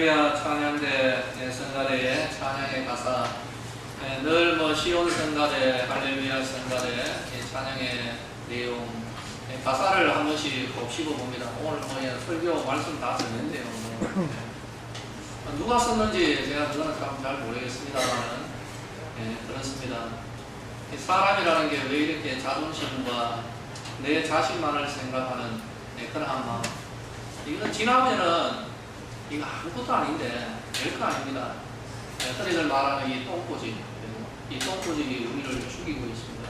할렐루야 찬양대 성가대의 찬양의 가사, 늘 시온 성가대, 할렐루야 성가대 찬양의 내용, 가사를 한 번씩 꼭 씹어봅니다. 오늘 설교 말씀 다 듣는데요. 누가 썼는지 제가 그거는 잘 모르겠습니다만, 그렇습니다. 사람이라는 게 왜 이렇게 자존심과 내 자신만을 생각하는 그러한 마음, 이건 지나면은 이거 아무것도 아닌데 별거 아닙니다. 흔히들 말하는 이 똥꼬집, 이 똥꼬집이 우리를 죽이고 있습니다.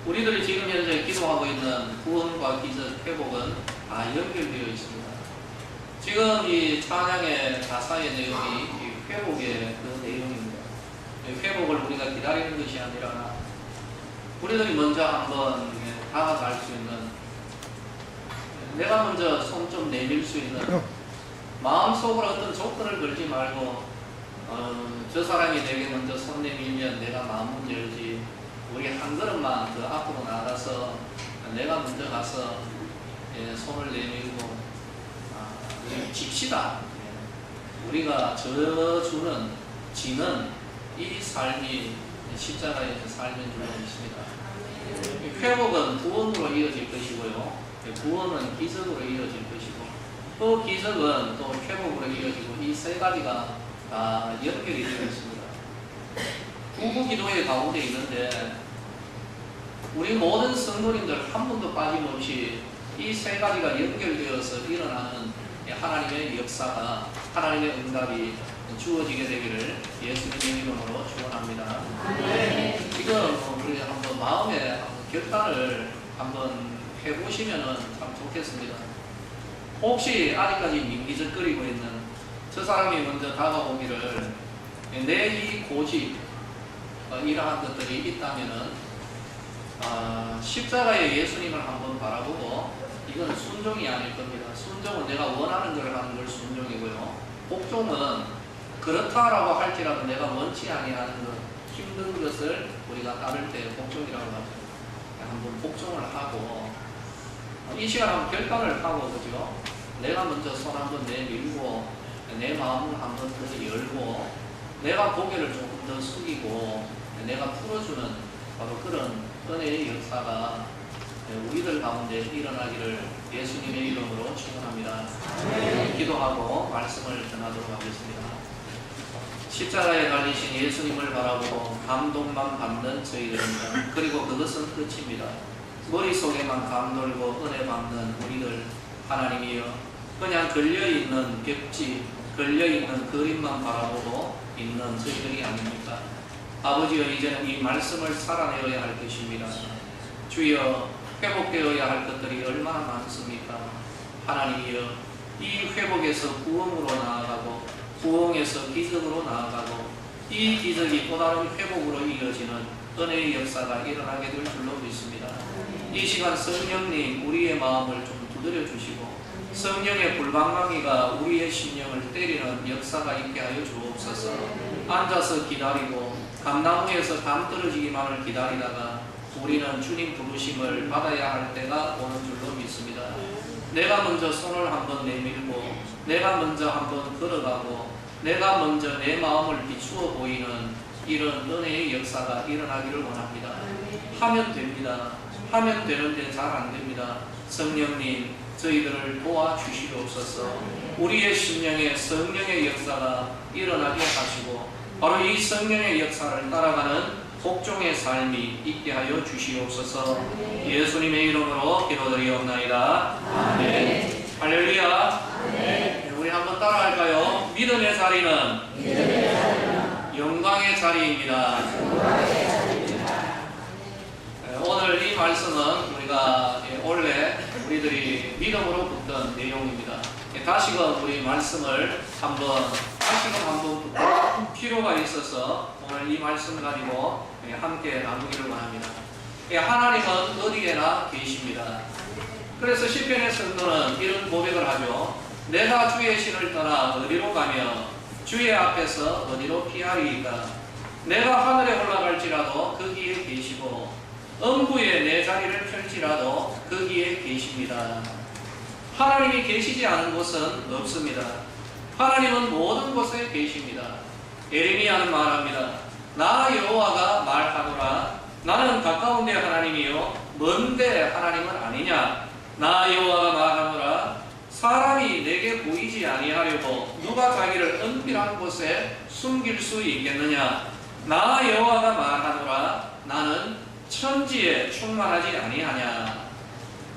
우리들이 지금 현재 기도하고 있는 구원과 기적, 회복은 다 연결되어 있습니다. 지금 이 찬양의 가사의 내용이 이 회복의 그 내용입니다. 회복을 우리가 기다리는 것이 아니라 우리들이 먼저 한번 다가갈 수 있는, 내가 먼저 손 좀 내밀 수 있는, 마음속으로 어떤 조건을 걸지 말고 저 사람이 내게 먼저 손 내밀면 내가 마음을 열지, 우리 한 걸음만 더 앞으로 나가서 내가 먼저 가서 손을 내밀고 집시다. 우리가 저주는 지는 이 삶이 십자가에서 삶인 줄로 믿습니다. 회복은 구원으로 이어질 것이고요, 구원은 기적으로 이어질 것이고, 또 기적은 또 회복으로 이어지고, 이 세 가지가 다 연결이 되어 있습니다. 구구기도의 가운데 있는데 우리 모든 성도님들 한 번도 빠짐없이 이 세 가지가 연결되어서 일어나는 하나님의 역사가, 하나님의 응답이 주어지게 되기를 예수님의 이름으로 축원합니다. 이거 우리 한번 마음의 결단을 한번 해보시면 참 좋겠습니다. 혹시 아직까지 민기적거리고 있는 저 사람이 먼저 다가오기를, 내 이 고집, 이러한 것들이 있다면은 십자가의 예수님을 한번 바라보고, 이건 순종이 아닐 겁니다. 순종은 내가 원하는 걸 하는 걸 순종이고요, 복종은 그렇다라고 할지라도 내가 원치 아니하는 것, 힘든 것을 우리가 따를 때 복종이라고 하죠. 한번 복종을 하고, 이 시간 한번 결단을 하고, 그죠? 내가 먼저 손 한번 내밀고, 내 마음을 한번 더 열고, 내가 고개를 조금 더 숙이고, 내가 풀어주는 바로 그런 은혜의 역사가 우리들 가운데 일어나기를 예수님의 이름으로 축원합니다. 기도하고 말씀을 전하도록 하겠습니다. 십자가에 달리신 예수님을 바라보고 감동만 받는 저희들입니다. 그리고 그것은 끝입니다. 머릿속에만 감돌고 은혜 받는 우리들, 하나님이여, 그냥 걸려있는 벽지, 걸려있는 그림만 바라보고 있는 저희들이 아닙니까? 아버지여, 이제는 이 말씀을 살아내어야 할 것입니다. 주여, 회복되어야 할 것들이 얼마나 많습니까? 하나님이여, 이 회복에서 구원으로 나아가고, 구원에서 기적으로 나아가고, 이 기적이 또 다른 회복으로 이어지는 은혜의 역사가 일어나게 될 줄로 믿습니다. 이 시간 성령님, 우리의 마음을 좀 두드려 주시고, 성령의 불방망이가 우리의 심령을 때리는 역사가 있게 하여 주옵소서. 앉아서 기다리고 감나무에서 담 떨어지기만을 기다리다가 우리는 주님 부르심을 받아야 할 때가 오는 줄로 믿습니다. 내가 먼저 손을 한번 내밀고, 내가 먼저 한번 걸어가고, 내가 먼저 내 마음을 비추어 보이는 이런 은혜의 역사가 일어나기를 원합니다. 하면 됩니다. 하면 되는데 잘 안 됩니다. 성령님, 저희들을 도와주시옵소서. 우리의 심령에 성령의 역사가 일어나게 하시고, 바로 이 성령의 역사를 따라가는 복종의 삶이 있게 하여 주시옵소서. 예수님의 이름으로 기도드리옵나이다. 아멘. 할렐루야. 아멘. 우리 한번 따라할까요? 믿음의 자리는 영광의 자리입니다. 오늘 이 말씀은 우리가 원래 우리들이 믿음으로 붙던 내용입니다. 다시금 우리 말씀을 다시금 한번 붙을 필요가 있어서 오늘 이 말씀 가지고 함께 나누기를 원합니다. 하나님은 어디에나 계십니다. 그래서 시편의 성도는 이런 고백을 하죠. 내가 주의 신을 떠나 어디로 가며 주의 앞에서 어디로 피하리이까. 내가 하늘에 올라갈지라도 거기에 계시고 음부에 내 자리를 펼지라도 거기에 계십니다. 하나님이 계시지 않은 곳은 없습니다. 하나님은 모든 곳에 계십니다. 예레미야는 말합니다. 나 여호와가 말하노라. 나는 가까운데 하나님이요 먼데 하나님은 아니냐. 나 여호와가 말하노라. 사람이 내게 보이지 아니하려고 누가 자기를 은밀한 곳에 숨길 수 있겠느냐. 나 여호와가 말하노라. 나는 천지에 충만하지 아니하냐.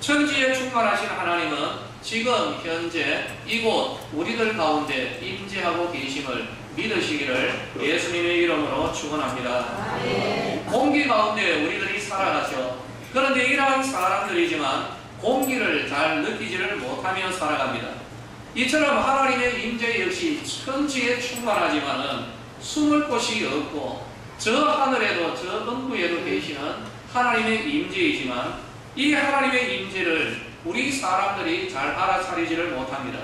천지에 충만하신 하나님은 지금 현재 이곳 우리들 가운데 임재하고 계심을 믿으시기를 예수님의 이름으로 축원합니다. 공기 가운데 우리들이 살아가죠. 그런데 이러한 사람들이지만 공기를 잘 느끼지를 못하며 살아갑니다. 이처럼 하나님의 임재 역시 천지에 충만하지만은 숨을 곳이 없고 저 하늘에도 저 음부에도 계시는 하나님의 임재이지만 이 하나님의 임재를 우리 사람들이 잘 알아차리지를 못합니다.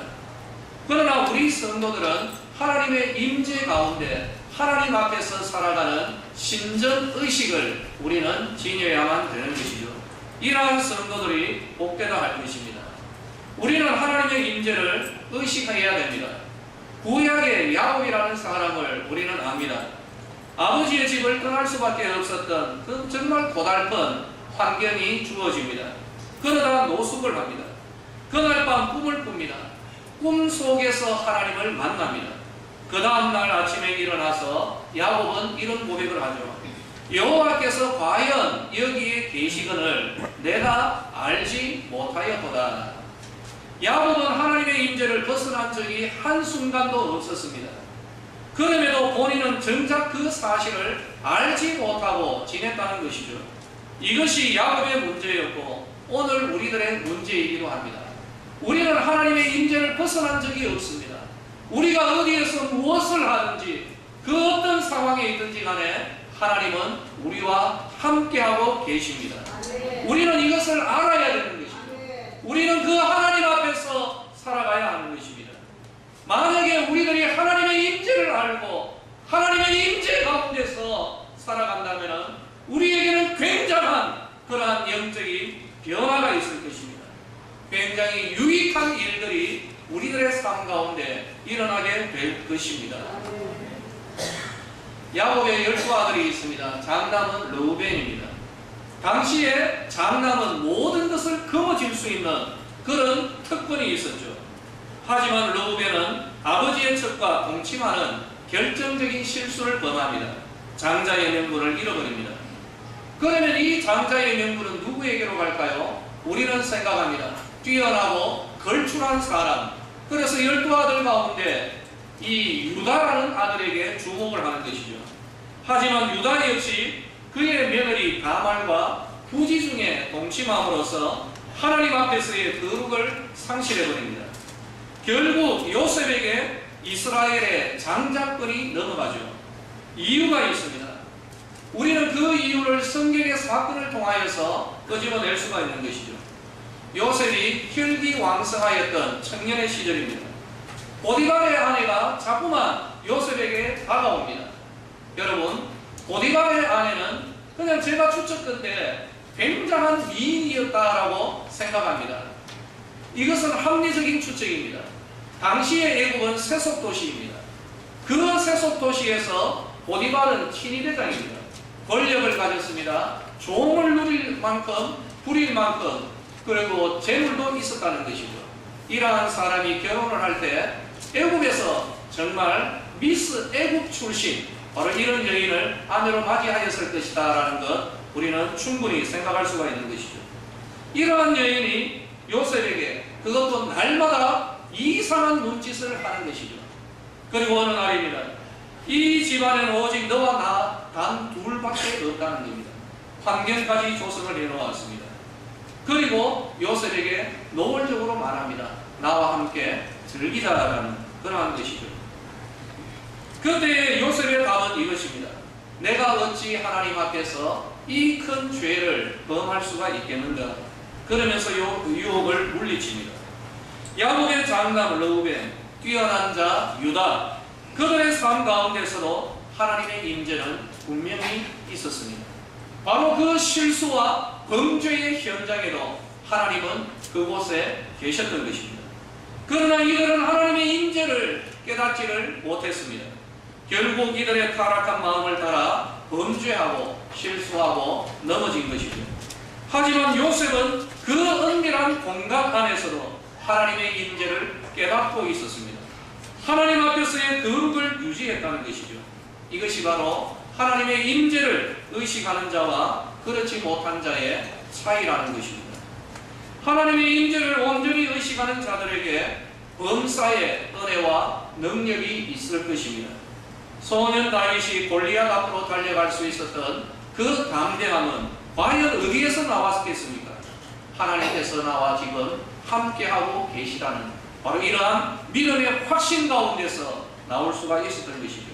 그러나 우리 성도들은 하나님의 임재 가운데 하나님 앞에서 살아가는 신전의식을 우리는 지녀야만 되는 것이죠. 이러한 성도들이 복되다 할 것입니다. 우리는 하나님의 임재를 의식해야 됩니다. 구약의 야곱이라는 사람을 우리는 압니다. 아버지의 집을 떠날 수밖에 없었던 그 정말 고달픈 환경이 주어집니다. 그러다 노숙을 합니다. 그날 밤 꿈을 꿉니다. 꿈 속에서 하나님을 만납니다. 그 다음날 아침에 일어나서 야곱은 이런 고백을 하죠. 여호와께서 과연 여기에 계시거늘 내가 알지 못하였도다. 야곱은 하나님의 임재를 벗어난 적이 한순간도 없었습니다. 그럼에도 본인은 정작 그 사실을 알지 못하고 지냈다는 것이죠. 이것이 야곱의 문제였고 오늘 우리들의 문제이기도 합니다. 우리는 하나님의 임재를 벗어난 적이 없습니다. 우리가 어디에서 무엇을 하든지 그 어떤 상황에 있든지 간에 하나님은 우리와 함께하고 계십니다. 우리는 이것을 알아야 되는 것입니다. 우리는 그 하나님 앞에서 살아가야 하는 것입니다. 만약에 우리들이 하나님의 임재를 알고 하나님의 임재 가운데서 살아간다면 우리에게는 굉장한 그러한 영적인 변화가 있을 것입니다. 굉장히 유익한 일들이 우리들의 삶 가운데 일어나게 될 것입니다. 야곱의 12아들이 있습니다. 장남은 르우벤입니다. 당시에 장남은 모든 것을 거머쥘 수 있는 그런 특권이 있었죠. 하지만 르우벤은 아버지의 첩과 동침하는 결정적인 실수를 범합니다. 장자의 명분을 잃어버립니다. 그러면 이 장자의 명분은 누구에게로 갈까요? 우리는 생각합니다. 뛰어나고 걸출한 사람. 그래서 12아들 가운데 이 유다라는 아들에게 주목을 하는 것이죠. 하지만 유다 역시 그의 며느리 다말과 부지 중에 동침함으로써 하나님 앞에서의 거룩을 상실해버립니다. 결국 요셉에게 이스라엘의 장자권이 넘어가죠. 이유가 있습니다. 우리는 그 이유를 성경의 사건을 통하여서 끄집어낼 수가 있는 것이죠. 요셉이 혈기왕성하였던 청년의 시절입니다. 보디발의 아내가 자꾸만 요셉에게 다가옵니다. 여러분, 보디발의 아내는 그냥 제가 추측컨대 굉장한 미인이었다라고 생각합니다. 이것은 합리적인 추측입니다. 당시의 애국은 세속도시입니다. 그 세속도시에서 보디발은 친위대장입니다. 권력을 가졌습니다. 종을 누릴 만큼 부릴 만큼 그리고 재물도 있었다는 것이죠. 이러한 사람이 결혼을 할 때 애국에서 정말 미스 애국 출신 바로 이런 여인을 아내로 맞이하였을 것이다 라는 것 우리는 충분히 생각할 수가 있는 것이죠. 이러한 여인이 요셉에게 그것도 날마다 이상한 눈짓을 하는 것이죠. 그리고 어느 날입니다. 이 집안에는 오직 너와 나 단 둘밖에 없다는 겁니다. 환경까지 조성을 해놓았습니다. 그리고 요셉에게 노골적으로 말합니다. 나와 함께 즐기자라는 그러한 것이죠. 그때 요셉의 답은 이것입니다. 내가 어찌 하나님 앞에서 이 큰 죄를 범할 수가 있겠는가. 그러면서 유혹을 물리칩니다. 야곱의 장남 르우벤, 뛰어난 자 유다, 그들의 삶 가운데서도 하나님의 임재는 분명히 있었습니다. 바로 그 실수와 범죄의 현장에도 하나님은 그곳에 계셨던 것입니다. 그러나 이들은 하나님의 임재를 깨닫지를 못했습니다. 결국 이들의 타락한 마음을 따라 범죄하고 실수하고 넘어진 것이죠. 하지만 요셉은 그 은밀한 공간 안에서도 하나님의 임재를 깨닫고 있었습니다. 하나님 앞에서의 거룩을 유지했다는 것이죠. 이것이 바로 하나님의 임재를 의식하는 자와 그렇지 못한 자의 차이라는 것입니다. 하나님의 임재를 온전히 의식하는 자들에게 범사의 은혜와 능력이 있을 것입니다. 소년 다윗이 골리앗 앞으로 달려갈 수 있었던 그 담대함은 과연 어디에서 나왔겠습니까? 하나님께서 나와 지금 함께하고 계시다는 바로 이러한 믿음의 확신 가운데서 나올 수가 있었던 것이죠.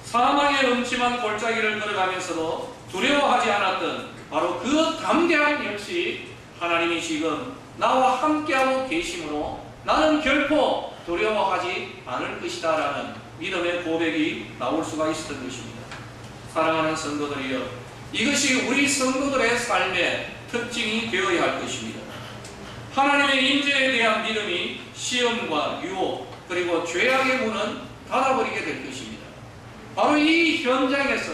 사망의 음침한 골짜기를 걸어가면서도 두려워하지 않았던 바로 그 담대함 역시 하나님이 지금 나와 함께하고 계심으로 나는 결코 두려워하지 않을 것이다 라는 믿음의 고백이 나올 수가 있었던 것입니다. 사랑하는 성도들이여, 이것이 우리 성도들의 삶의 특징이 되어야 할 것입니다. 하나님의 임재에 대한 믿음이 시험과 유혹 그리고 죄악의 문은 닫아버리게 될 것입니다. 바로 이 현장에서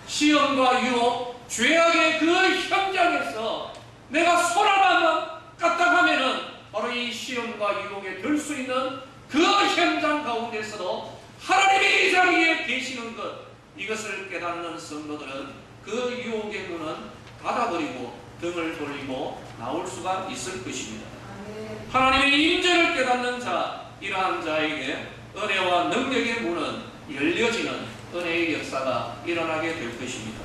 시험과 유혹, 죄악의 그 현장에서 내가 손하나만 까딱하면은 바로 이 시험과 유혹에 들 수 있는 그 현장 가운데서도 하나님이 이 자리에 계시는 것, 이것을 깨닫는 성도들은 그 유혹의 문은 닫아버리고 등을 돌리고 나올 수가 있을 것입니다. 하나님의 임재를 깨닫는 자, 이러한 자에게 은혜와 능력의 문은 열려지는 은혜의 역사가 일어나게 될 것입니다.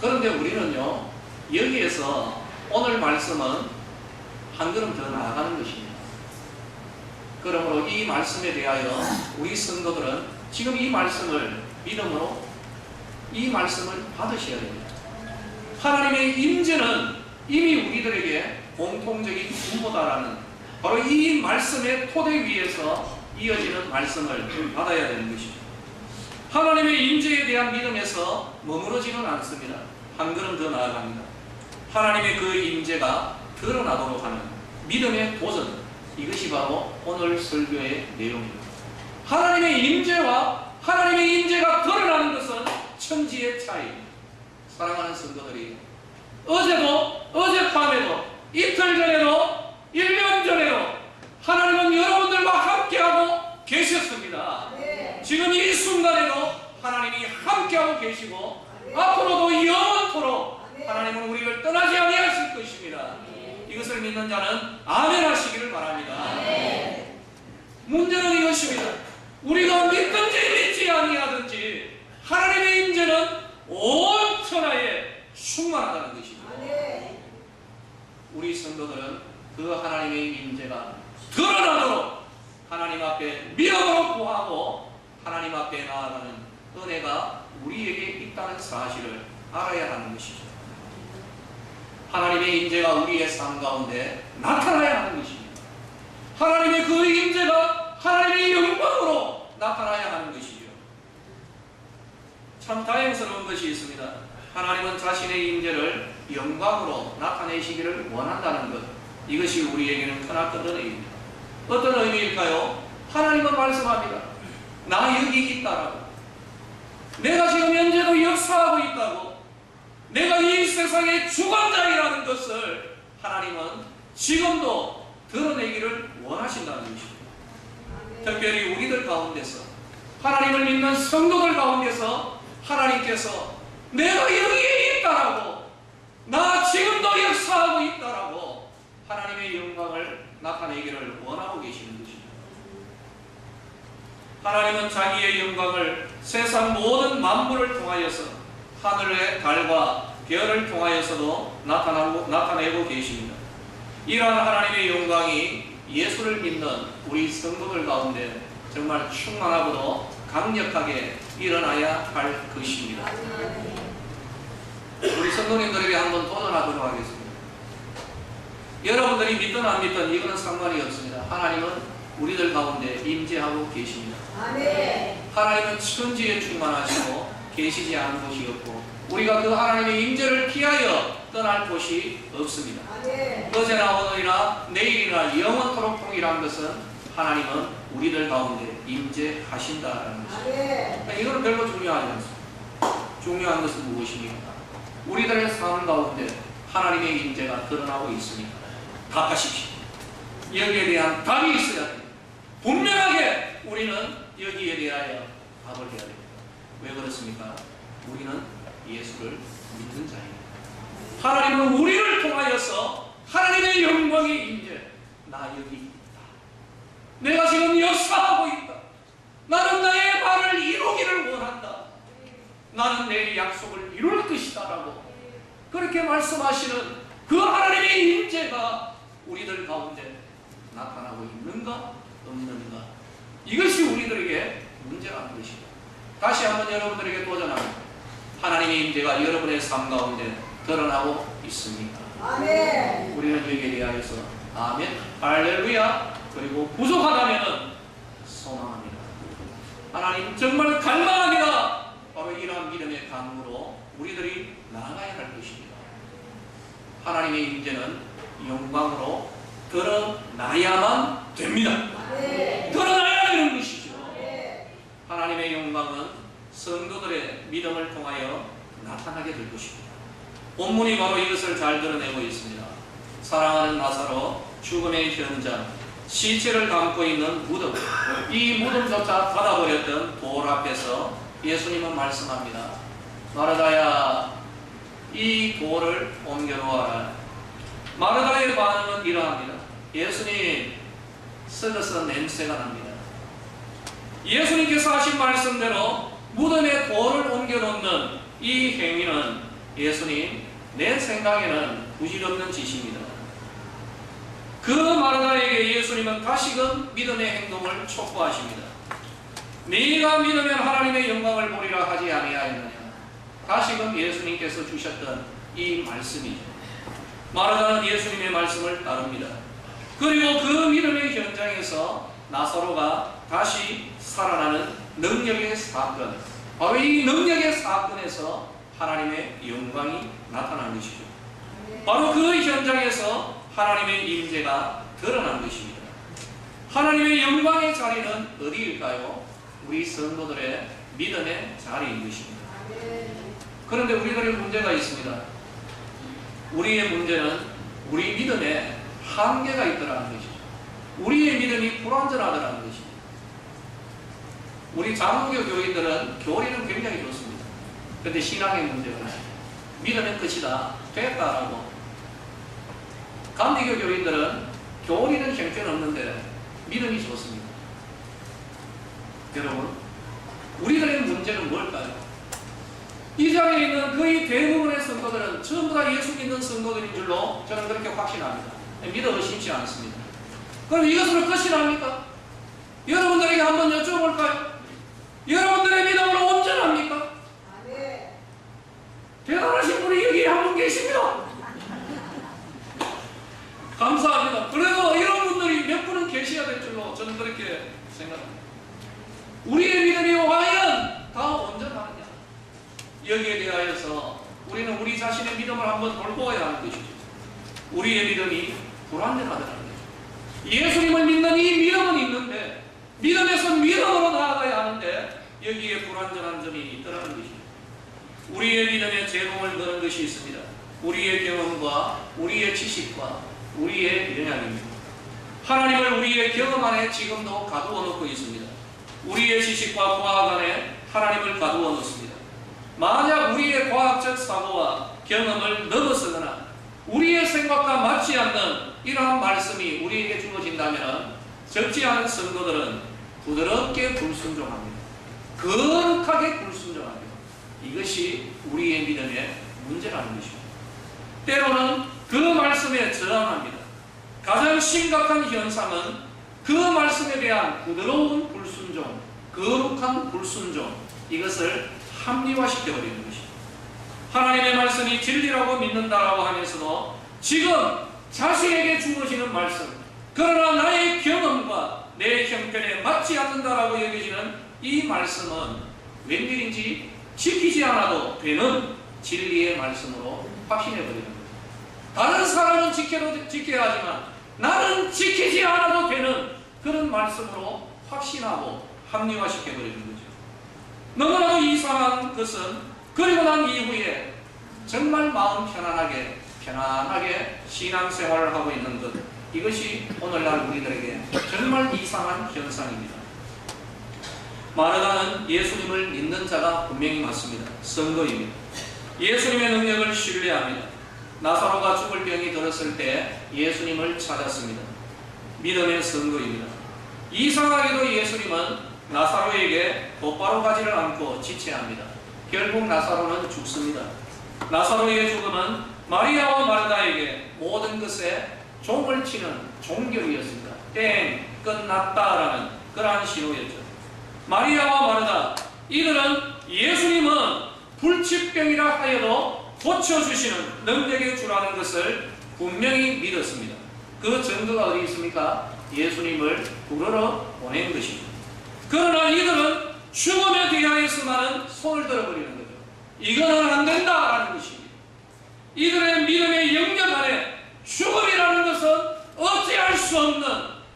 그런데 우리는요, 여기에서 오늘 말씀은 한 걸음 더 나아가는 것입니다. 그러므로 이 말씀에 대하여 우리 성도들은 지금 이 말씀을 믿음으로 이 말씀을 받으셔야 됩니다. 하나님의 임재는 이미 우리들에게 공통적인 분모다라는 바로 이 말씀의 토대 위에서 이어지는 말씀을 받아야 되는 것이죠. 하나님의 임재에 대한 믿음에서 머무르지는 않습니다. 한 걸음 더 나아갑니다. 하나님의 그 임재가 드러나도록 하는 믿음의 도전, 이것이 바로 오늘 설교의 내용입니다. 하나님의 임재와 하나님의 임재가 드러나는 것은 천지의 차이입니다. 사랑하는 성도들이, 어제도, 어젯밤에도, 이틀 전에도, 1년 전에도 하나님은 여러분들과 함께하고 계셨습니다. 지금 이 순간에도 하나님이 함께하고 계시고 앞으로도 영원토록 하나님은 우리를 떠나지 아니하실 것입니다. 이것을 믿는 자는 아멘 하시기를 바랍니다. 문제는 이것입니다. 우리가 믿든지 믿지 아니하든지 하나님의 임재는 온 천하에 충만하다는 것입니다. 우리 성도들은 그 하나님의 임재가 드러나도록 하나님 앞에 믿음으로 구하고 하나님 앞에 나아가는 은혜가 우리에게 있다는 사실을 알아야 하는 것이죠. 하나님의 임재가 우리의 삶 가운데 나타나야 하는 것입니다. 하나님의 그 임재가 하나님의 영광으로 나타나야 하는 것이죠. 참 다행스러운 것이 있습니다. 하나님은 자신의 임재를 영광으로 나타내시기를 원한다는 것, 이것이 우리에게는 크나큰 은혜입니다. 어떤 의미일까요? 하나님은 말씀합니다. 나 여기 있다라고. 내가 지금 현재도 역사하고 있다고. 내가 이 세상의 주관자이라는 것을 하나님은 지금도 드러내기를 원하신다는 것입니다. 특별히 우리들 가운데서, 하나님을 믿는 성도들 가운데서 하나님께서 내가 여기에 있다라고, 나 지금도 역사하고 있다라고 하나님의 영광을 나타내기를 원하고 계시는 것입니다. 하나님은 자기의 영광을 세상 모든 만물을 통하여서 하늘의 달과 별을 통하여서도 나타내고 계십니다. 이러한 하나님의 영광이 예수를 믿는 우리 성도들 가운데 정말 충만하고도 강력하게 일어나야 할 것입니다. 우리 성도님들에게 한번 도전하도록 하겠습니다. 여러분들이 믿든 안 믿든 이거는 상관이 없습니다. 하나님은 우리들 가운데 임재하고 계십니다. 하나님은 천지에 충만하시고 계시지 않은 곳이 없고 우리가 그 하나님의 임재를 피하여 떠날 곳이 없습니다. 어제나 오늘이나 내일이나 영원토록 동일한 것은 하나님은 우리들 가운데 임재하신다라는 것입니다. 이거는 별로 중요하지 않습니다. 중요한 것은 무엇입니까? 우리들의 삶 가운데 하나님의 임재가 드러나고 있으니까 답하십시오. 여기에 대한 답이 있어야 됩니다. 분명하게 우리는 여기에 대하여 답을 해야 됩니다. 왜 그렇습니까? 우리는 예수를 믿는 자입니다. 하나님은 우리를 통하여서 하나님의 영광의 임재, 나 여기 있다. 내가 지금 역사하고 있다. 나는 나의 말을 이루기를 원한다. 나는 내 약속을 이룰 것이다 라고 그렇게 말씀하시는 그 하나님의 임재가 우리들 가운데 나타나고 있는가 없는가, 이것이 우리들에게 문제라는 것입니다. 다시 한번 여러분들에게 도전합니다. 하나님의 임재가 여러분의 삶 가운데 드러나고 있습니까? 아멘. 우리는 여기에 대하여서 아멘, 할렐루야, 그리고 부족하다면 소망합니다. 하나님 정말 갈망합니다. 바로 이러한 믿음의 강으로 우리들이 나아가야 할 것입니다. 하나님의 임재는 영광으로 드러나야만 됩니다. 드러나야 되는 것이죠. 하나님의 영광은 성도들의 믿음을 통하여 나타나게 될 것입니다. 본문이 바로 이것을 잘 드러내고 있습니다. 사랑하는 나사로 죽음의 현장, 시체를 담고 있는 무덤, 이 무덤조차 닫아버렸던 돌 앞에서 예수님은 말씀합니다. 마르다야, 이 돌을 옮겨놓아라. 마르다의 반응은 이러합니다. 예수님, 썩어서 냄새가 납니다. 예수님께서 하신 말씀대로 무덤에 돌을 옮겨놓는 이 행위는 예수님, 내 생각에는 부질없는 짓입니다. 그 마르다에게 예수님은 다시금 믿음의 행동을 촉구하십니다. 네가 믿으면 하나님의 영광을 보리라 하지 아니하였느냐. 다시금 예수님께서 주셨던 이 말씀이죠. 마르다는 예수님의 말씀을 따릅니다. 그리고 그 믿음의 현장에서 나사로가 다시 살아나는 능력의 사건, 바로 이 능력의 사건에서 하나님의 영광이 나타난 것이죠. 바로 그 현장에서 하나님의 임재가 드러난 것입니다. 하나님의 영광의 자리는 어디일까요? 우리 성도들의 믿음의 자리인 것입니다. 그런데 우리들의 문제가 있습니다. 우리의 문제는 우리 믿음에 한계가 있더라는 것이죠. 우리의 믿음이 불완전하더라는 것입니다. 우리 장로교 교인들은 교리는 굉장히 좋습니다. 그런데 신앙의 문제가 있습니다. 믿음의 끝이다, 됐다라고. 감리교 교인들은 교리는 형편없는데 믿음이 좋습니다. 여러분, 우리들의 문제는 뭘까요? 이 자리에 있는 거의 대부분의 성도들은 전부 다 예수 믿는 성도들인 줄로 저는 그렇게 확신합니다. 믿어 의심치 않습니다. 그럼 이것으로 끝이 납니까? 여러분들에게 한번 여쭤볼까요? 여러분들의 믿음은 온전합니까? 네. 대단하신 분이 여기 한 분 계십니다. 감사합니다. 그래도 이런 분들이 몇 분은 계셔야 될 줄로 저는 그렇게 생각합니다. 우리의 믿음이 과연 다 온전하느냐? 여기에 대하여서 우리는 우리 자신의 믿음을 한번 돌보아야 하는 것이죠. 우리의 믿음이 불완전하다는 거죠. 예수님을 믿는 이 믿음은 있는데, 믿음에서 믿음으로 나아가야 하는데 여기에 불완전한 점이 있더라는 것이죠. 우리의 믿음에 제동을 거는 것이 있습니다. 우리의 경험과 우리의 지식과 우리의 영향입니다. 하나님을 우리의 경험 안에 지금도 가두어 놓고 있습니다. 우리의 지식과 과학 안에 하나님을 가두어 놓습니다. 만약 우리의 과학적 사고와 경험을 넘어서거나 우리의 생각과 맞지 않는 이러한 말씀이 우리에게 주어진다면 적지 않은 성도들은 부드럽게 불순종합니다. 거룩하게 불순종합니다. 이것이 우리의 믿음의 문제라는 것입니다. 때로는 그 말씀에 저항합니다. 가장 심각한 현상은 그 말씀에 대한 부드러운 불순종, 거룩한 불순종, 이것을 합리화시켜버리는 것입니다. 하나님의 말씀이 진리라고 믿는다라고 하면서도 지금 자신에게 주어지는 말씀, 그러나 나의 경험과 내 형편에 맞지 않는다라고 여겨지는 이 말씀은 웬일인지 지키지 않아도 되는 진리의 말씀으로 확신해버리는 거죠. 다른 사람은 지켜야 하지만 나는 지키지 않아도 되는 그런 말씀으로 확신하고 합리화시켜버리는 거죠. 너무나도 이상한 것은 그리고 난 이후에 정말 마음 편안하게 신앙생활을 하고 있는 것, 이것이 오늘날 우리들에게 정말 이상한 현상입니다. 마르다는 예수님을 믿는 자가 분명히 맞습니다. 선거입니다. 예수님의 능력을 신뢰합니다. 나사로가 죽을 병이 들었을 때 예수님을 찾았습니다. 믿음의 선거입니다. 이상하게도 예수님은 나사로에게 곧바로 가지를 않고 지체합니다. 결국 나사로는 죽습니다. 나사로의 죽음은 마리아와 마르다에게 모든 것에 종을 치는 종결이었습니다. 땡! 끝났다라는 그러한 신호였죠. 마리아와 마르다, 이들은 예수님은 불치병이라 하여도 고쳐주시는 능력의 주라는 것을 분명히 믿었습니다. 그 증거가 어디 있습니까? 예수님을 부르러 보낸 것입니다. 그러나 이들은 죽음에 대하여서만은 손을 들어버리는 거죠. 이거는 안 된다라는 것입니다. 이들의 믿음의 영역 안에 죽음이라는 것은 어찌할 수 없는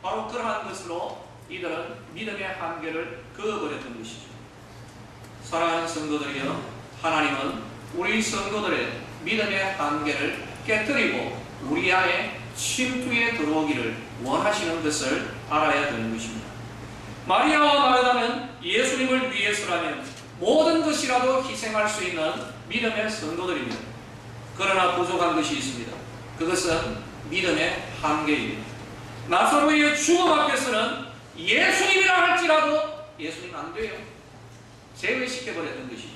바로 그러한 것으로 이들은 믿음의 한계를 그어버렸던 것이죠. 사랑하는 성도들이여, 하나님은 우리 성도들의 믿음의 한계를 깨뜨리고 우리 안에 침투에 들어오기를 원하시는 것을 알아야 되는 것입니다. 마리아와 마르다는 예수님을 위해서라면 모든 것이라도 희생할 수 있는 믿음의 성도들입니다. 그러나 부족한 것이 있습니다. 그것은 믿음의 한계입니다. 나사로의 죽음 앞에서는 예수님이라 할지라도 예수님 안 돼요. 제외시켜버렸던 것이죠.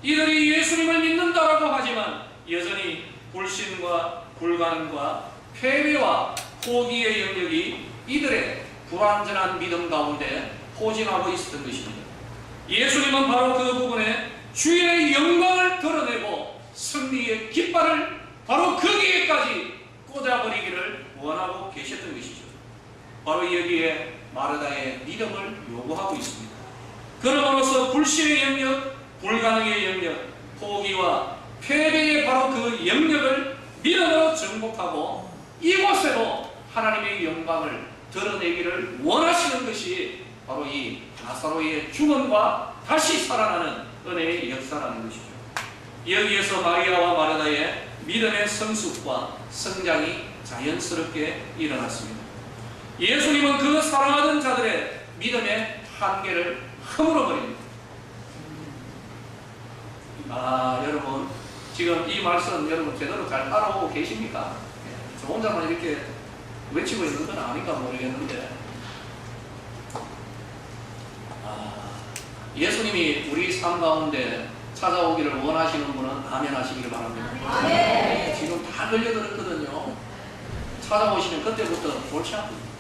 이들이 예수님을 믿는다라고 하지만 여전히 불신과 불가능과 패배와 포기의 영역이 이들의 불완전한 믿음 가운데 포진하고 있었던 것입니다. 예수님은 바로 그 부분에 주의 영광을 드러내고 승리의 깃발을 바로 거기에까지 꽂아버리기를 원하고 계셨던 것이죠. 바로 여기에 마르다의 믿음을 요구하고 있습니다. 그러므로서 불신의 영역, 불가능의 영역, 포기와 패배의 바로 그 영역을 믿음으로 정복하고 이곳에도 하나님의 영광을 드러내기를 원하시는 것이 바로 이 나사로의 죽음과 다시 살아나는 은혜의 역사라는 것이죠. 여기에서 마리아와 마르다의 믿음의 성숙과 성장이 자연스럽게 일어났습니다. 예수님은 그 사랑하던 자들의 믿음의 한계를 허물어버립니다. 여러분, 지금 이 말씀 여러분 제대로 잘 따라오고 계십니까? 저 혼자만 이렇게 외치고 있는 건 아닌가 모르겠는데, 예수님이 우리 삶 가운데 찾아오기를 원하시는 분은 아멘 하시기를 바랍니다. 아멘. 지금 다 걸려들었거든요. 찾아오시면 그때부터 골치 아픕니다.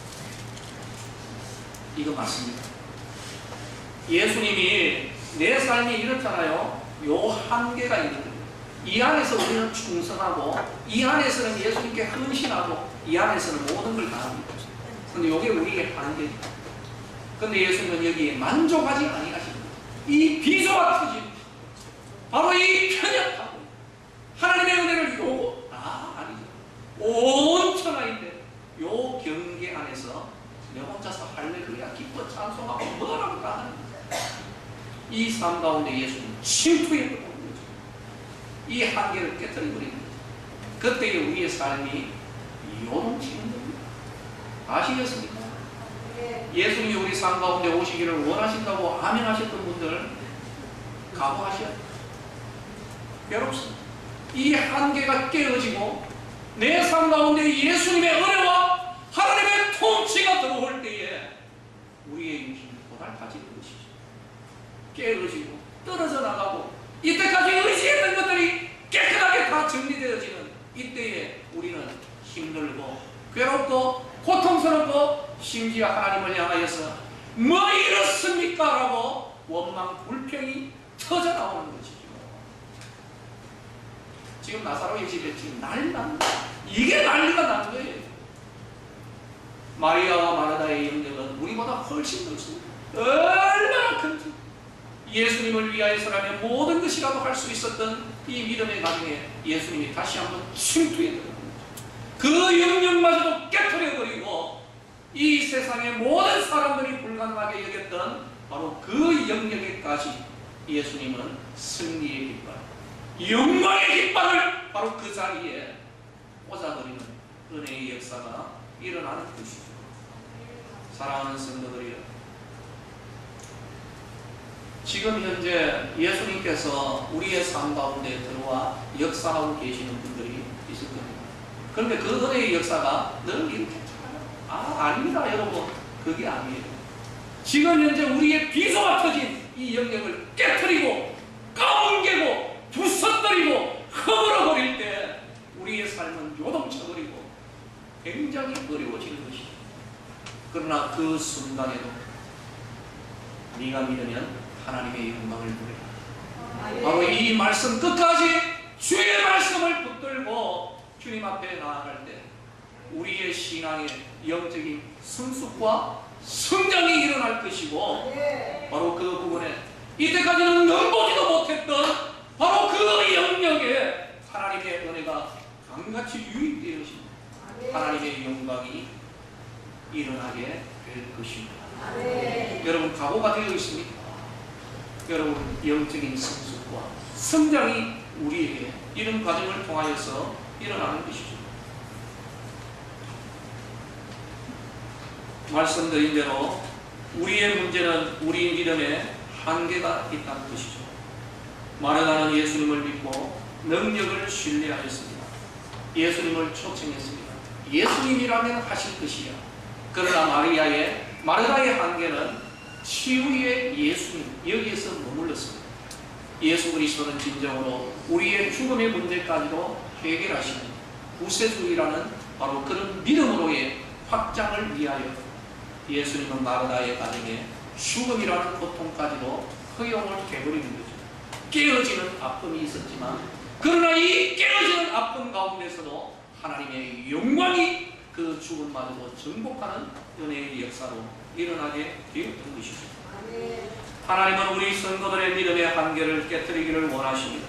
이거 맞습니다. 예수님이 내 삶이 이렇잖아요. 요 한계가 있는 거예요. 이 안에서 우리는 충성하고, 이 안에서는 예수님께 헌신하고, 이 안에서는 모든 걸 다 합니다. 근데 이게 우리의 한계입니다. 근데 예수님은 여기에 만족하지 아니하십니다. 이 비조와 터짐, 바로 이 편협하고 하나님의 은혜를 요구, 아니죠. 온 천하인데 요 경계 안에서 내 혼자서 할렐루야 기뻐 찬송하고 뭐라고 다 하는 거예요. 이 삶 가운데 예수님 침투해 버리는 거죠. 이 한계를 깨뜨려 버리는 거죠. 그때의 우리의 삶이 요동치는 겁니다. 아시겠습니까? 예수님이 우리 삶 가운데 오시기를 원하신다고 아멘 하셨던 분들 각오하셔야 돼요. 괴롭습니다. 이 한계가 깨어지고 내 삶 가운데 예수님의 은혜와 하나님의 통치가 들어올 때에 우리의 힘이 고달파지는 것이죠. 깨어지고 떨어져 나가고 이때까지 의지했던 것들이 깨끗하게 다 정리되어지는 이때에 우리는 힘들고 괴롭고 고통스럽고 심지어 하나님을 향하여서 뭐 이렇습니까? 라고 원망 불평이 터져 나오는 것이죠. 지금 나사로의 집에 지금 난리 납니다. 이게 난리가 난 거예요. 마리아와 마르다의 영역은 우리보다 훨씬 더 있습니다. 얼마나 큰지. 예수님을 위하여서라면 모든 것이라도 할 수 있었던 이 믿음의 가정에 예수님이 다시 한번 침투해 들어갑니다. 그 영역마저도 깨트려버리고 이 세상의 모든 사람들이 불가능하게 여겼던 바로 그 영역에까지 예수님은 승리의 깃발, 영광의 깃발을 바로 그 자리에 꽂아버리는 은혜의 역사가 일어나는 것이죠. 사랑하는 성도들이여, 지금 현재 예수님께서 우리의 삶 가운데 들어와 역사하고 계시는 분들이 있을 겁니다. 그런데 그 은혜의 역사가 늘 이렇게 아닙니다 여러분. 그게 아니에요. 지금 현재 우리의 비소가 터진 이 영역을 깨트리고 까뭉개고 부서뜨리고 허물어버릴 때 우리의 삶은 요동쳐버리고 굉장히 어려워지는 것이죠. 그러나 그 순간에도 네가 믿으면 하나님의 영광을 보리라. 바로 이 말씀 끝까지 주의 말씀을 붙들고 주님 앞에 나아갈 때 우리의 신앙의 영적인 성숙과 성장이 일어날 것이고, 바로 그 부분에 이때까지는 넘보지도 못했던 바로 그 영역에 하나님의 은혜가 강같이 유입되어진 하나님의 영광이 일어나게 될 것입니다. 여러분 각오가 되어 있습니까? 여러분 영적인 성숙과 성장이 우리에게 이런 과정을 통하여서 일어나는 것이죠. 말씀드린 대로 우리의 문제는 우리 믿음에 한계가 있다는 것이죠. 마르다는 예수님을 믿고 능력을 신뢰하였습니다. 예수님을 초청했습니다. 예수님이라면 하실 것이야. 그러나 마르다의 한계는 치유의 예수님, 여기에서 머물렀습니다. 예수 그리스도는 진정으로 우리의 죽음의 문제까지도 해결하시는 구세주이라는 바로 그런 믿음으로의 확장을 위하여 예수님은 마르다의 가정에 죽음이라는 고통까지도 허용을 해버리는 거죠. 깨어지는 아픔이 있었지만, 그러나 이 깨어지는 아픔 가운데서도 하나님의 영광이 그 죽음마저도 정복하는 은혜의 역사로 일어나게 되었던 것이죠. 하나님은 우리 성도들의 믿음의 한계를 깨뜨리기를 원하십니다.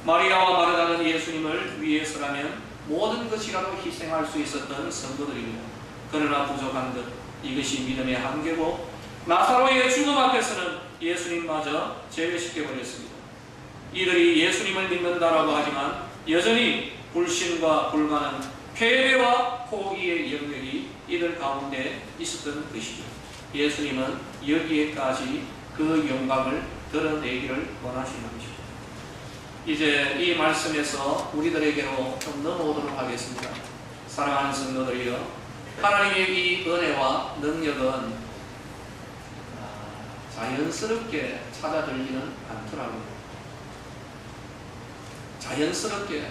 마리아와 마르다는 예수님을 위해서라면 모든 것이라도 희생할 수 있었던 성도들입니다. 그러나 부족한 것, 이것이 믿음의 한계고 나사로의 죽음 앞에서는 예수님마저 제외시켜버렸습니다. 이들이 예수님을 믿는다라고 하지만 여전히 불신과 불가능, 패배와 포기의 영역이 이들 가운데 있었던 것이죠. 예수님은 여기에까지 그 영광을 드러내기를 원하시는 것이죠. 이제 이 말씀에서 우리들에게로 좀 넘어오도록 하겠습니다. 사랑하는 성도들이여, 하나님의 이 은혜와 능력은 자연스럽게 찾아들지는 않더라고요. 자연스럽게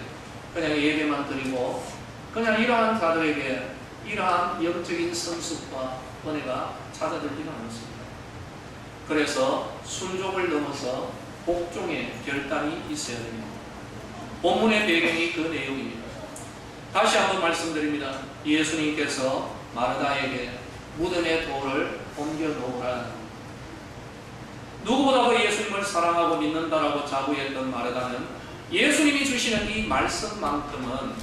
그냥 예배만 드리고 그냥 이러한 자들에게 이러한 영적인 성숙과 은혜가 찾아들지는 않습니다. 그래서 순종을 넘어서 복종의 결단이 있어야 됩니다. 본문의 배경이 그 내용입니다. 다시 한번 말씀드립니다. 예수님께서 마르다에게 무덤의 돌을 옮겨 놓으라. 누구보다도 예수님을 사랑하고 믿는다라고 자부했던 마르다는 예수님이 주시는 이 말씀만큼은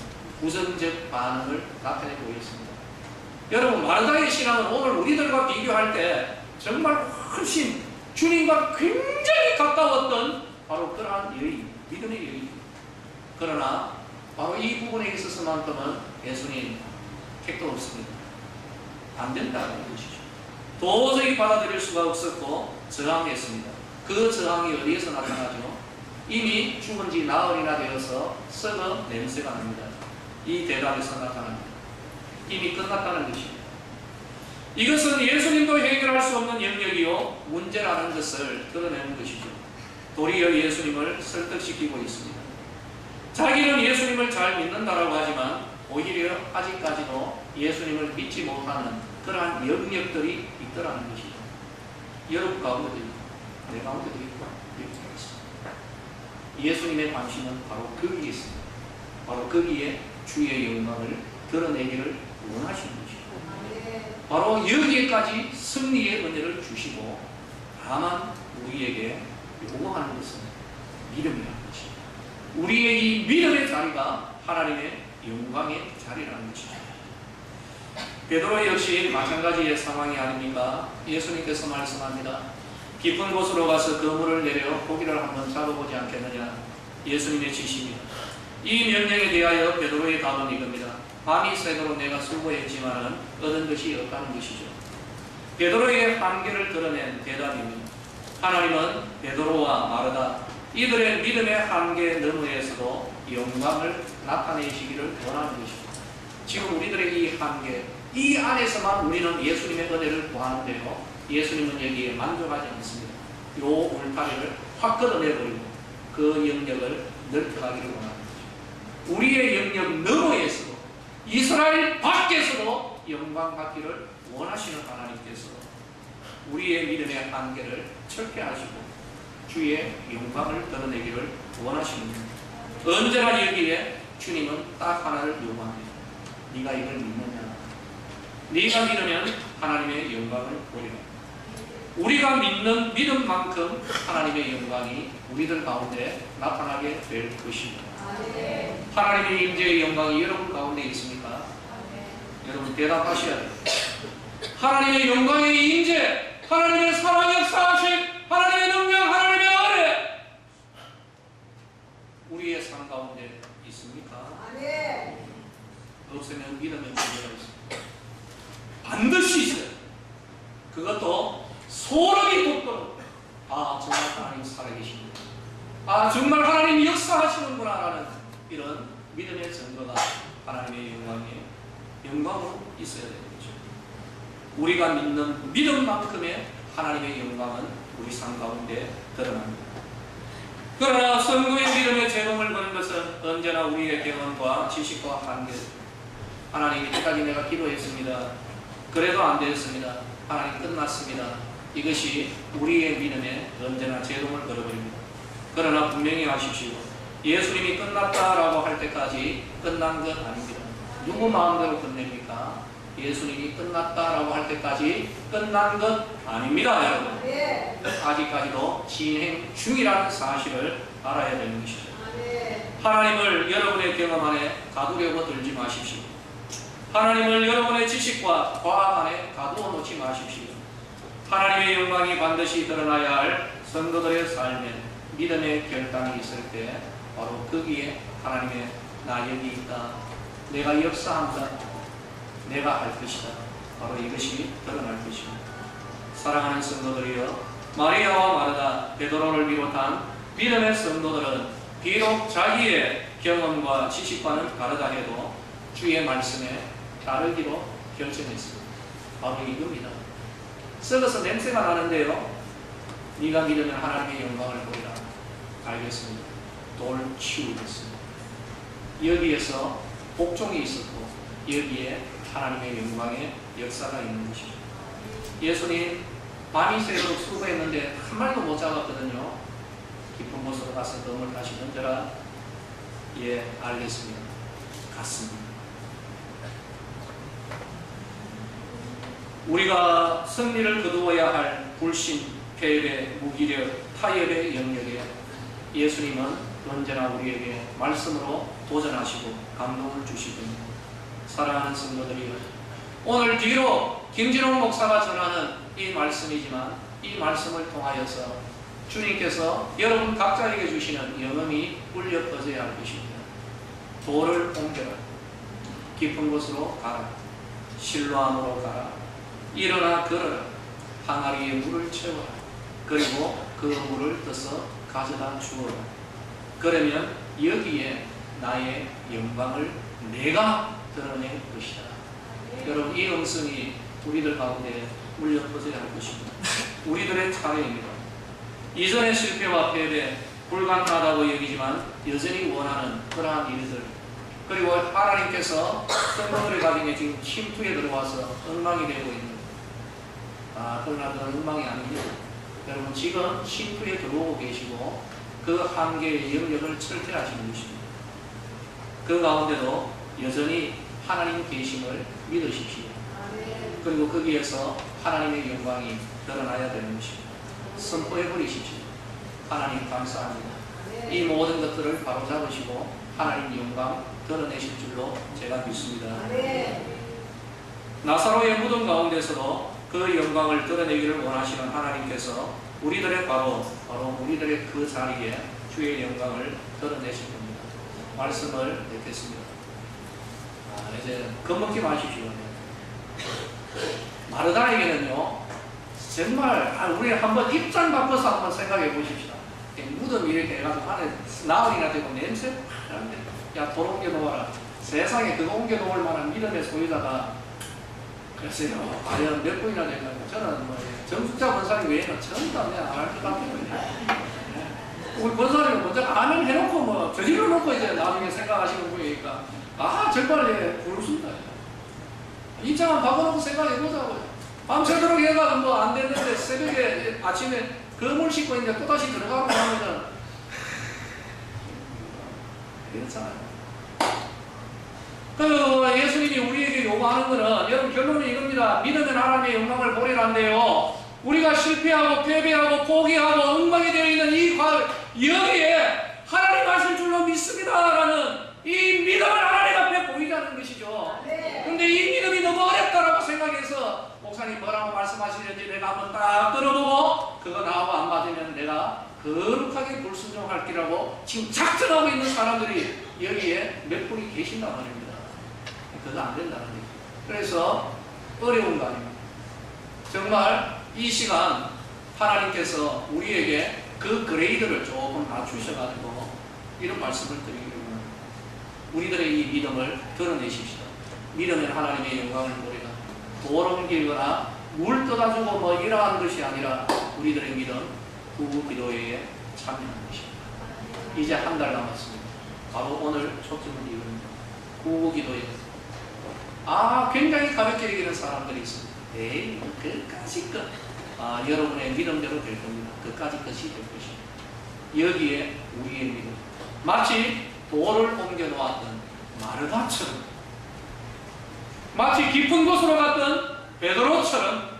부정적 반응을 나타내고 있습니다. 여러분, 마르다의 신앙은 오늘 우리들과 비교할 때 정말 훨씬 주님과 굉장히 가까웠던 바로 그러한 여인, 믿음의 여인. 그러나 바로 이 부분에 있어서만큼은 예수님 택도 없습니다. 안 된다는 것이죠. 도저히 받아들일 수가 없었고 저항했습니다. 그 저항이 어디에서 나타나죠? 이미 죽은 지 나흘이나 되어서 썩어 냄새가 납니다. 이 대답에서 나타납니다. 이미 끝났다는 것입니다. 이것은 예수님도 해결할 수 없는 영역이요 문제라는 것을 드러내는 것이죠. 도리어 예수님을 설득시키고 있습니다. 자기는 예수님을 잘 믿는다라고 하지만 오히려 아직까지도 예수님을 믿지 못하는 그러한 영역들이 있더라는 것이죠. 여러분 가운데도 있고 내 가운데도 있고 예수님의 관심은 바로 거기에 있습니다. 바로 거기에 주의 영광을 드러내기를 원하시는 것이죠. 바로 여기에까지 승리의 은혜를 주시고 다만 우리에게 요구하는 것은 믿음이라는 것입니다. 우리의 이 믿음의 자리가 하나님의 영광의 자리라는 것이죠. 베드로 역시 마찬가지의 상황이 아닙니까? 예수님께서 말씀합니다. 깊은 곳으로 가서 그물을 내려 고기를 한번 잡아보지 않겠느냐. 예수님의 지시입니다. 이 명령에 대하여 베드로의 답은 이겁니다. 밤이 새도록 내가 수고했지만 얻은 것이 없다는 것이죠. 베드로의 한계를 드러낸 대답입니다. 하나님은 베드로와 마르다 이들의 믿음의 한계 너머에서도 영광을 나타내시기를 원하는 것입니다. 지금 우리들의 이 한계, 이 안에서만 우리는 예수님의 은혜를 구하는데요, 예수님은 여기에 만족하지 않습니다. 요 울타리를 확 걷어내버리고 그 영역을 넓혀가기를 원하는 거죠. 우리의 영역 너머에서도, 이스라엘 밖에서도 영광 받기를 원하시는 하나님께서 우리의 믿음의 한계를 철폐하시고 주의 영광을 드러내기를 원하십니다. 언제나 여기에 주님은 딱 하나를 요구합니다. 네가 이걸 믿느냐? 네가 믿으면 하나님의 영광을 보리라. 우리가 믿는 믿음만큼 하나님의 영광이 우리들 가운데 나타나게 될 것입니다. 하나님의 임재의 영광이 여러분 가운데 있습니까? 여러분 대답하셔야 돼요. 하나님의 영광의 임재, 하나님의 사랑 역사하심, 하나님의 능력, 하나님의 은혜 우리의 삶 가운데 있습니까? 없으면 믿음의 문제가 있습니다. 반드시 있어요. 그것도 소름이 돋도록 정말 하나님 살아계십니다. 정말 하나님 역사하시는구나 라는 이런 믿음의 증거가 하나님의 영광으로 있어야 되는 거죠. 우리가 믿는 믿음만큼의 하나님의 영광은 우리 삶 가운데 드러납니다. 그러나 성도의 믿음의 제공을 거는 것은 언제나 우리의 경험과 지식과 한계. 하나님 이때까지 내가 기도했습니다. 그래도 안 되었습니다. 하나님 끝났습니다. 이것이 우리의 믿음에 언제나 제동을 걸어버립니다. 그러나 분명히 아십시오. 예수님이 끝났다라고 할 때까지 끝난 것 아닙니다. 누구 마음대로 끝냅니까? 예수님이 끝났다라고 할 때까지 끝난 것 아닙니다, 여러분. 네. 아직까지도 진행 중이라는 사실을 알아야 되는 것이죠. 네. 하나님을 여러분의 경험 안에 가두려고 들지 마십시오. 하나님을 여러분의 지식과 과학 안에 가두어 놓지 마십시오. 하나님의 영광이 반드시 드러나야 할 성도들의 삶에 믿음의 결단이 있을 때 바로 거기에 하나님의 나 여기 있다, 내가 역사한다, 내가 할 것이다, 바로 이것이 드러날 것입니다. 사랑하는 성도들이여, 마리아와 마르다, 베드로를 비롯한 믿음의 성도들은 비록 자기의 경험과 지식과는 다르다 해도 주의 말씀에 따르기로 결정했습니다. 바로 이겁니다. 썩어서 냄새가 나는데요, 네가 믿으면 하나님의 영광을 보리라. 알겠습니다. 돌 치우겠습니다. 여기에서 복종이 있었고 여기에 하나님의 영광의 역사가 있는 것이죠. 예수님 밤이 새도록 수고했는데 한 마리도 못 잡았거든요. 깊은 곳으로 가서 덤을 다시 던져라. 예, 알겠습니다. 갔습니다. 우리가 승리를 거두어야 할 불신, 패배, 무기력, 타협의 영역에 예수님은 언제나 우리에게 말씀으로 도전하시고 감동을 주시됩니다. 사랑하는 성도들이여, 오늘 뒤로 김진홍 목사가 전하는 이 말씀이지만 이 말씀을 통하여서 주님께서 여러분 각자에게 주시는 영음이 울려 퍼져야 할 것입니다. 돌을 옮겨라. 깊은 곳으로 가라. 실로암으로 가라. 일어나 걸어라. 항아리에 물을 채워라. 그리고 그 물을 떠서 가져다 주어라. 그러면 여기에 나의 영광을 내가 드러낼 것이다. 여러분, 이 음성이 우리들 가운데 울려 퍼져야 할 것입니다. 우리들의 차례입니다. 이전의 실패와 패배, 불가능하다고 여기지만 여전히 원하는 그러한 일들, 그리고 하나님께서 성도들의 가정에 지금 침투에 들어와서 엉망이 되고 있는, 그러나 그건 엉망이 아닙니다. 여러분, 지금 침투에 들어오고 계시고 그 한계의 영역을 철퇴하시는 것입니다. 그 가운데도 여전히 하나님 계심을 믿으십시오. 그리고 거기에서 하나님의 영광이 드러나야 되는 것입니다. 선포해 버리십시오. 하나님 감사합니다. 이 모든 것들을 바로잡으시고 하나님 영광 드러내실 줄로 제가 믿습니다. 나사로의 무덤 가운데서도 그 영광을 드러내기를 원하시는 하나님께서 우리들의 바로 우리들의 그 자리에 주의 영광을 드러내실 겁니다. 말씀을 맺겠습니다. 이제 겁먹지 마십시오. 마르다에게는요, 정말 우리 한번 입장 바꿔서 한번 생각해 보십시다. 무덤 이렇게 해가지고 안에 나흘이나 되고 냄새 나는데, 야, 돌 옮겨 놓아라. 세상에 그거 옮겨 놓을 만한 믿음의 소유자가 글쎄요, 과연 몇 분이나 될까요? 저는 뭐 정숙자 권사님 외에는 전부 다 그냥 안 할 것 같아요. 우리 권사님은 먼저 아멘 해놓고 뭐 저질러 놓고 이제 나중에 생각하시는 분이니까 정말 부르습니다. 입장만 바꿔놓고 생각해보자고요. 밤새도록 해가 뭐 안 됐는데 새벽에 아침에 그물 씻고 이제 또다시 들어가고 하면은 그렇잖아요. 그 예수님이 우리에게 요구하는 것은, 여러분 결론은 이겁니다. 믿으면 하나님의 영광을 보리란데요, 우리가 실패하고 패배하고 포기하고 엉망이 되어 있는 여기에 하나님 하실 줄로 믿습니다라는 이 믿음을 하나님 앞에 보이자는 것이죠. 그런데 이 믿음이 너무 어렵다라고 생각해서 목사님 뭐라고 말씀하시는지 내가 한번 딱 들어보고 그거 나하고 안 맞으면 내가 거룩하게 불순종할기라고 지금 작정하고 있는 사람들이 여기에 몇 분이 계신단 말입니다. 그거 안 된다는 얘기죠. 그래서 어려운 거 아닙니다. 정말 이 시간 하나님께서 우리에게 그 그레이드를 조금 낮추셔가지고 이런 말씀을 드리기를 원합니다. 우리들의 이 믿음을 드러내십시다. 믿으면 하나님의 영광을 보리라. 돌 옮기거나 물 떠다주고 뭐 이러한 것이 아니라 우리들의 믿음, 구구 기도회에 참여하는 것입니다. 이제 한 달 남았습니다. 바로 오늘 초점은 이겁니다. 구구 기도회. 굉장히 가볍게 여기는 사람들이 있습니다. 에이, 그까짓 것. 여러분의 믿음대로 될 겁니다. 그까짓 것이 될 것입니다. 여기에 우리의 믿음. 마치 돌을 옮겨 놓았던 마르다처럼, 마치 깊은 곳으로 갔던 베드로처럼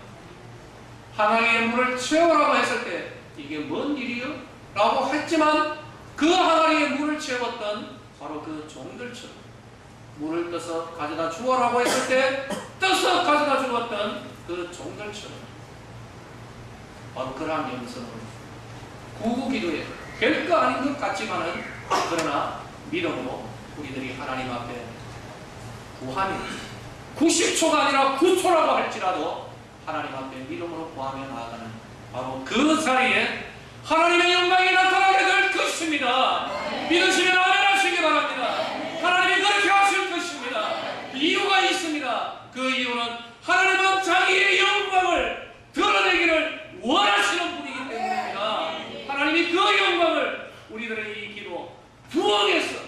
하나님의 물을 채우라고 했을 때 이게 뭔 일이요? 라고 했지만 그 하나님의 물을 채웠던 바로 그 종들처럼 물을 떠서 가져다 주어라고 했을 때 떠서 가져다 주었던 그 종들처럼 바로 그러한 영성으로 구구 기도에 별거 아닌 것 같지만은 그러나 믿음으로 우리들이 하나님 앞에 구하며 90초가 아니라 9초라고 할지라도 하나님 앞에 믿음으로 구하며 나아가는 바로 그 자리에 하나님의 영광이 나타나게 될 것입니다. 믿으시면 아멘 하시기 바랍니다. 하나님이 그렇게 하실 것입니다. 이유가 있습니다. 그 이유는 하나님은 자기의 영광을 드러내기를 원하시는 분이기 때문입니다. 하나님이 그 영광을 우리들의 이 기도, 부흥에서,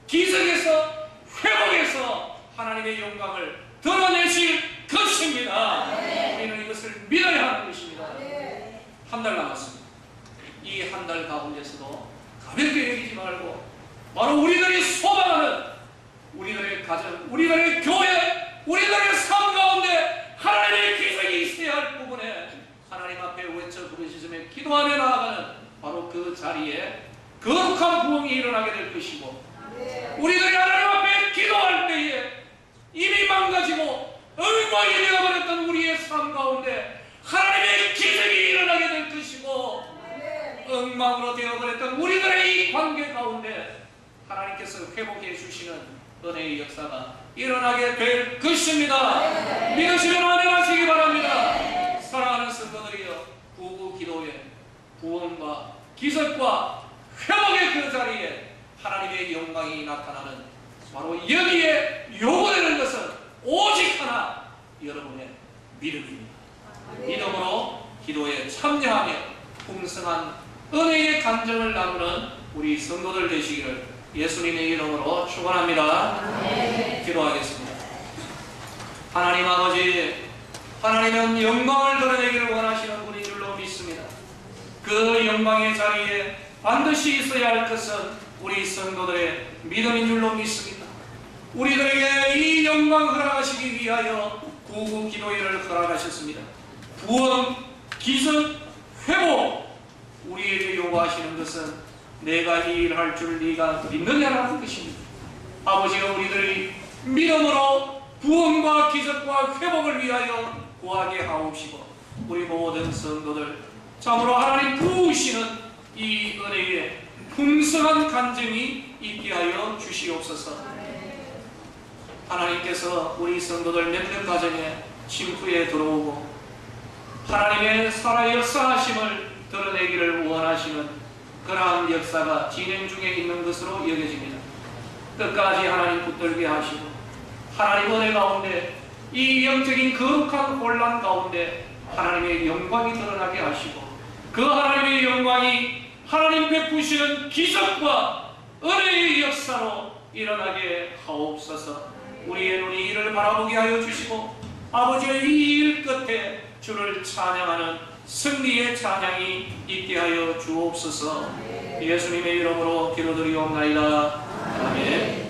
기적에서, 회복에서 하나님의 영광을 드러내실 것입니다. 우리는 이것을 믿어야 하는 것입니다. 한 달 남았습니다. 이 한 달 가운데서도 가볍게 여기지 말고 바로 우리들이 소망하는 우리들의 가정, 우리들의 교회, 우리들의 삶 가운데 하나님의 기적이 있어야 할 부분에 하나님 앞에 외쳐 부르짖으며 기도하며 나아가는 바로 그 자리에 거룩한 부흥이 일어나게 될 것이고, 우리들이 하나님 앞에 기도할 때에 이미 망가지고 엉망이 되어버렸던 우리의 삶 가운데 하나님의 기적이 일어나게 될 것이고, 엉망으로 되어버렸던 우리들의 이 관계 가운데 하나님께서 회복해 주시는 은혜의 역사가 일어나게 될 것입니다. 믿으시면 아멘 하시기 바랍니다. 사랑하는 성도들이여, 구구 기도에 구원과 기적과 회복의 그 자리에 하나님의 영광이 나타나는 바로 여기에 요구되는 것은 오직 하나, 여러분의 믿음입니다. 믿음으로 기도에 참여하며 풍성한 은혜의 간증을 나누는 우리 성도들 되시기를 예수님의 이름으로 축원합니다. 기도하겠습니다. 하나님 아버지, 하나님은 영광을 드러내기를 원하시는 분인 줄로 믿습니다. 그 영광의 자리에 반드시 있어야 할 것은 우리 성도들의 믿음인 줄로 믿습니다. 우리들에게 이 영광을 허락하시기 위하여 구구 기도회를 허락하셨습니다. 구원, 기적, 회복, 우리에게 요구하시는 것은 내가 이 일을 할 줄 네가 믿느냐라는 것입니다. 아버지가 우리들이 믿음으로 구원과 기적과 회복을 위하여 구하게 하옵시고 우리 모든 성도들 참으로 하나님 부으시는 이 은혜에 풍성한 간증이 있게 하여 주시옵소서. 하나님께서 우리 성도들 몇몇 가정에 침투에 들어오고 하나님의 살아 역사하심을 드러내기를 원하시는 그러한 역사가 진행 중에 있는 것으로 여겨집니다. 끝까지 하나님 붙들게 하시고 하나님 은혜 가운데 이 영적인 거룩한 혼란 가운데 하나님의 영광이 드러나게 하시고 그 하나님의 영광이 하나님 베푸시는 기적과 은혜의 역사로 일어나게 하옵소서. 우리의 눈이 이를 바라보게 하여 주시고 아버지의 이 일 끝에 주를 찬양하는 승리의 찬양이 있게 하여 주옵소서. 예수님의 이름으로 기도드리옵나이다. 아멘.